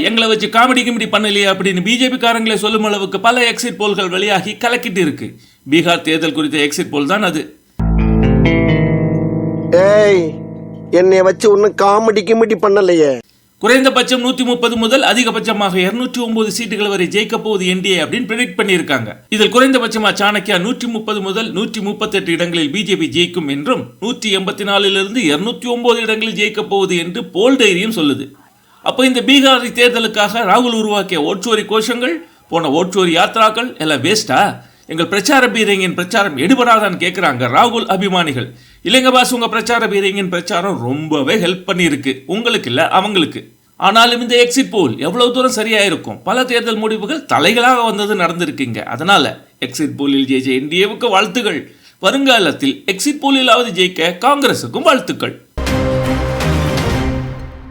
எங்களை வச்சு காமெடி கிமெடி பண்ணலையே அப்படின்னு பிஜேபி காரங்களே சொல்லும் அளவுக்கு பல எக்ஸிட் போல்கள் வெளியாகி கலக்கிட்டு இருக்கு. பீகார் தேர்தல் குறித்த எக்ஸிட் போல் தான் அது. என்னை வச்சு ஒன்னும் காமெடி கிமெடி பண்ணலையே. குறைந்தபட்சம் 130 முதல் அதிகபட்சமாக 209 சீட்டுகள் வரை ஜெயிக்க போகுது என்டிஏ அப்படின்னு ப்ரெடிக்ட் பண்ணியிருக்காங்க. இதில் குறைந்தபட்சமா சாணக்கியா 130 முதல் 138 இடங்களில் பிஜேபி ஜெயிக்கும் என்றும் 184 209 இடங்களில் ஜெயிக்க போகுது என்று போல் தைரியம் சொல்லுது. அப்போ இந்த பீகார் தேர்தலுக்காக ராகுல் உருவாக்கிய ஓட்சோரி கோஷங்கள், போன ஓட்சோரி யாத்ராக்கள் எல்லாம் வேஸ்டா? எங்கள் பிரச்சார பீரங்கின் பிரச்சாரம் எடுபடாதான்னு கேட்குறாங்க ராகுல் அபிமானிகள். இல்லைங்க பாஸ், உங்க பிரச்சார பீரங்கின் பிரச்சாரம் ரொம்பவே ஹெல்ப் பண்ணியிருக்கு, உங்களுக்கு இல்லை அவங்களுக்கு. ஆனாலும் இந்த எக்ஸிட் போல் எவ்வளவு தூரம் சரியா இருக்கும்? பல தேர்தல் முடிவுகள் தலைகளாக வந்தது நடந்திருக்குங்க. அதனால எக்ஸிட் போலில் ஜெயிச்ச என்டிஏவுக்கு வாழ்த்துக்கள். வருங்காலத்தில் எக்ஸிட் போலிலாவது ஜெயிக்க காங்கிரசுக்கும் வாழ்த்துக்கள்.